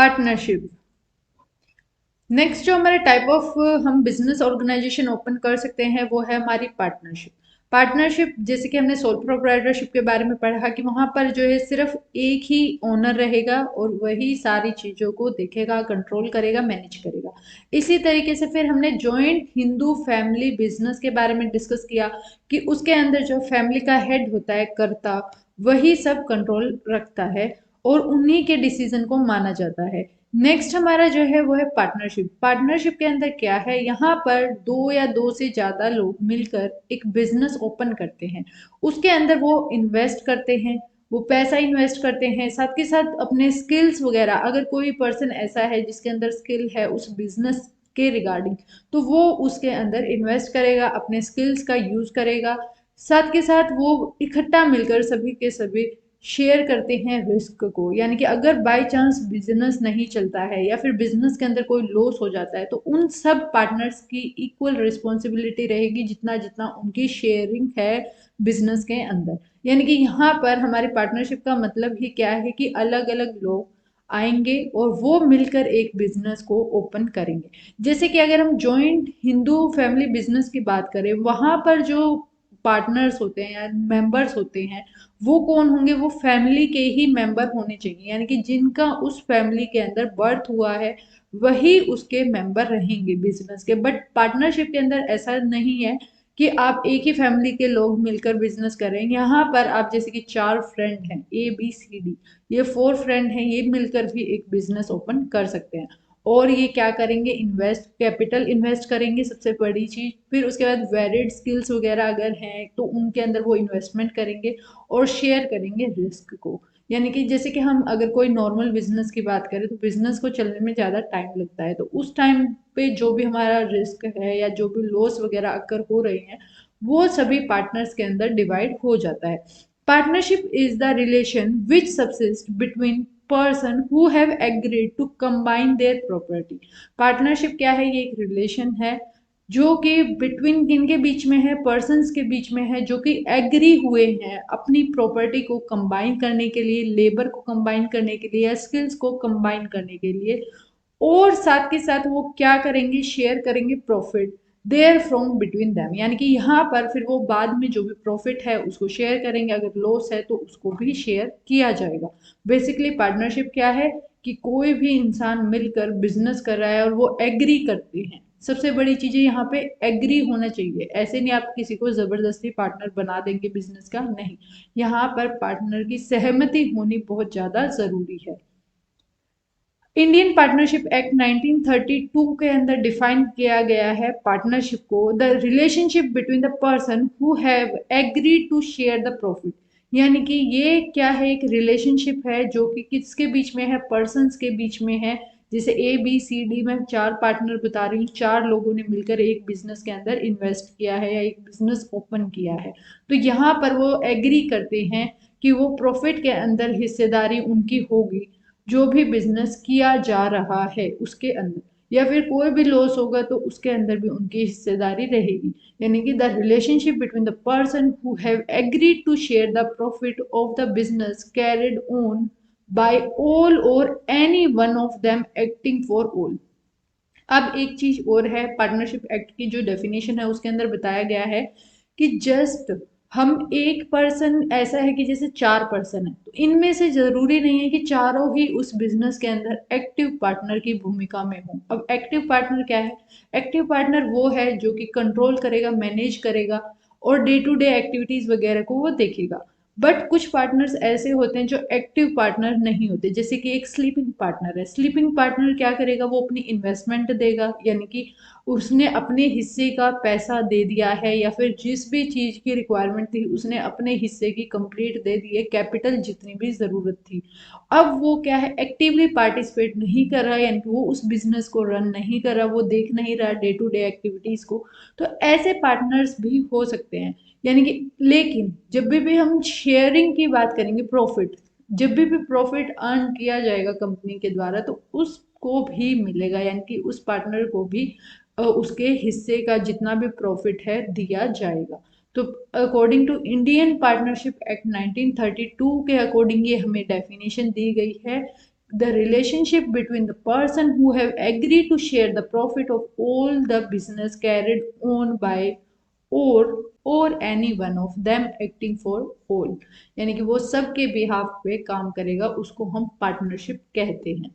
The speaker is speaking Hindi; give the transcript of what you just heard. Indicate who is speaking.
Speaker 1: पार्टनरशिप। नेक्स्ट जो हमारे टाइप ऑफ हम बिजनेस ऑर्गेनाइजेशन ओपन कर सकते हैं वो है हमारी पार्टनरशिप। पार्टनरशिप जैसे कि हमने सोल प्रोप्राइटरशिप के बारे में पढ़ा कि वहां पर जो है सिर्फ एक ही ओनर रहेगा और वही सारी चीजों को देखेगा, कंट्रोल करेगा, मैनेज करेगा। इसी तरीके से फिर हमने जॉइंट हिंदू फैमिली बिजनेस के बारे में डिस्कस किया कि उसके अंदर जो फैमिली का हेड होता है, कर्ता, वही सब कंट्रोल रखता है और उन्हीं के डिसीजन को माना जाता है। नेक्स्ट हमारा जो है वो है पार्टनरशिप। पार्टनरशिप के अंदर क्या है, यहाँ पर दो या दो से ज्यादा लोग मिलकर एक बिजनेस ओपन करते हैं। उसके अंदर वो इन्वेस्ट करते हैं, वो पैसा इन्वेस्ट करते हैं, साथ के साथ अपने स्किल्स वगैरह, अगर कोई पर्सन ऐसा है जिसके अंदर स्किल है उस बिजनेस के रिगार्डिंग, तो वो उसके अंदर इन्वेस्ट करेगा, अपने स्किल्स का यूज करेगा। साथ के साथ वो इकट्ठा मिलकर सभी के सभी शेयर करते हैं रिस्क को। यानी कि अगर बाय चांस बिजनेस नहीं चलता है या फिर बिजनेस के अंदर कोई लॉस हो जाता है तो उन सब पार्टनर्स की इक्वल रिस्पॉन्सिबिलिटी रहेगी जितना जितना उनकी शेयरिंग है बिजनेस के अंदर। यानी कि यहाँ पर हमारी पार्टनरशिप का मतलब ही क्या है कि अलग अलग लोग आएंगे और वो मिलकर एक बिजनेस को ओपन करेंगे। जैसे कि अगर हम जॉइंट हिंदू फैमिली बिजनेस की बात करें, वहां पर जो पार्टनर्स होते हैं या मेंबर्स होते हैं वो कौन होंगे, वो फैमिली के ही मेंबर होने चाहिए। यानी कि जिनका उस फैमिली के अंदर बर्थ हुआ है वही उसके मेंबर रहेंगे बिजनेस के। बट पार्टनरशिप के अंदर ऐसा नहीं है कि आप एक ही फैमिली के लोग मिलकर बिजनेस करें। यहाँ पर आप जैसे कि चार फ्रेंड हैं, ABCD, ये फोर फ्रेंड हैं, ये मिलकर भी एक बिजनेस ओपन कर सकते हैं। और ये क्या करेंगे, इन्वेस्ट, कैपिटल इन्वेस्ट करेंगे सबसे बड़ी चीज। फिर उसके बाद वैलिड स्किल्स वगैरह अगर हैं तो उनके अंदर वो इन्वेस्टमेंट करेंगे और शेयर करेंगे रिस्क को। यानी कि जैसे कि हम अगर कोई नॉर्मल बिजनेस की बात करें तो बिजनेस को चलने में ज़्यादा टाइम लगता है, तो उस टाइम पे जो भी हमारा रिस्क है या जो भी लॉस वगैरह अगर हो रही हैं वो सभी पार्टनर्स के अंदर डिवाइड हो जाता है। Partnership is the relation which subsist between person who have agreed to combine their property. Partnership क्या है, ये एक रिलेशन है जो कि बिटवीन किनके बीच में है, पर्सन्स के बीच में है, जो कि एग्री हुए हैं अपनी प्रॉपर्टी को कंबाइन करने के लिए, लेबर को कंबाइन करने के लिए या स्किल्स को कंबाइन करने के लिए। और साथ के साथ वो क्या करेंगे, शेयर करेंगे profit therefrom between them. यानी कि यहाँ पर फिर वो बाद में जो भी प्रॉफिट है उसको शेयर करेंगे, अगर लॉस है तो उसको भी शेयर किया जाएगा। बेसिकली पार्टनरशिप क्या है कि कोई भी इंसान मिलकर बिजनेस कर रहा है और वो एग्री करते हैं। सबसे बड़ी चीज है यहाँ पे एग्री होना चाहिए। ऐसे नहीं आप किसी को जबरदस्ती पार्टनर बना देंगे बिजनेस का, नहीं, यहाँ पर पार्टनर की सहमति होनी बहुत ज्यादा जरूरी है। इंडियन पार्टनरशिप एक्ट 1932 के अंदर डिफाइन किया गया है पार्टनरशिप को, the relationship between the person who have agreed to share the profit. यानी कि ये क्या है, एक रिलेशनशिप है जो कि किसके बीच में है, पर्सन्स के बीच में है। जैसे ABCD में चार पार्टनर बता रही हूँ, चार लोगों ने मिलकर एक बिजनेस के अंदर इन्वेस्ट किया है या एक बिजनेस ओपन किया है, तो यहाँ पर वो एग्री करते हैं कि वो प्रॉफिट के अंदर हिस्सेदारी उनकी होगी जो भी बिजनेस किया जा रहा है उसके अंदर, या फिर कोई भी लॉस होगा तो उसके अंदर भी उनकी हिस्सेदारी रहेगी। यानी कि the relationship between the person who have agreed to share the profit of the business carried on by all or any one of them acting for all. अब एक चीज और है, पार्टनरशिप एक्ट की जो डेफिनेशन है उसके अंदर बताया गया है कि जस्ट हम एक पर्सन, ऐसा है कि जैसे चार पर्सन है तो इनमें से जरूरी नहीं है कि चारों ही उस बिजनेस के अंदर एक्टिव पार्टनर की भूमिका में हो। अब एक्टिव पार्टनर क्या है, एक्टिव पार्टनर वो है जो कि कंट्रोल करेगा, मैनेज करेगा और डे टू डे एक्टिविटीज वगैरह को वो देखेगा। बट कुछ पार्टनर्स ऐसे होते हैं जो एक्टिव पार्टनर नहीं होते, जैसे कि एक स्लीपिंग पार्टनर है। स्लीपिंग पार्टनर क्या करेगा, वो अपनी इन्वेस्टमेंट देगा, यानी कि उसने अपने हिस्से का पैसा दे दिया है या फिर जिस भी चीज की रिक्वायरमेंट थी उसने अपने हिस्से की कंप्लीट दे दी है, कैपिटल जितनी भी जरूरत थी। अब वो क्या है, एक्टिवली पार्टिसिपेट नहीं कर रहा है, यानी कि वो उस बिजनेस को रन नहीं कर रहा, वो देख नहीं रहा डे टू डे एक्टिविटीज को। तो ऐसे पार्टनर्स भी हो सकते हैं। यानी कि लेकिन जब भी हम शेयरिंग की बात करेंगे, प्रॉफिट, जब भी प्रॉफिट अर्न किया जाएगा कंपनी के द्वारा तो उसको भी मिलेगा, यानी कि उस पार्टनर को भी उसके हिस्से का जितना भी प्रॉफिट है दिया जाएगा। तो according to Indian partnership act 1932 के अकॉर्डिंग ये हमें डेफिनेशन दी गई है the relationship between the person who have agreed to share the profit of all the business carried on by or any one of them acting for all, यानी कि वो सबके बिहाफ पे काम करेगा, उसको हम पार्टनरशिप कहते हैं।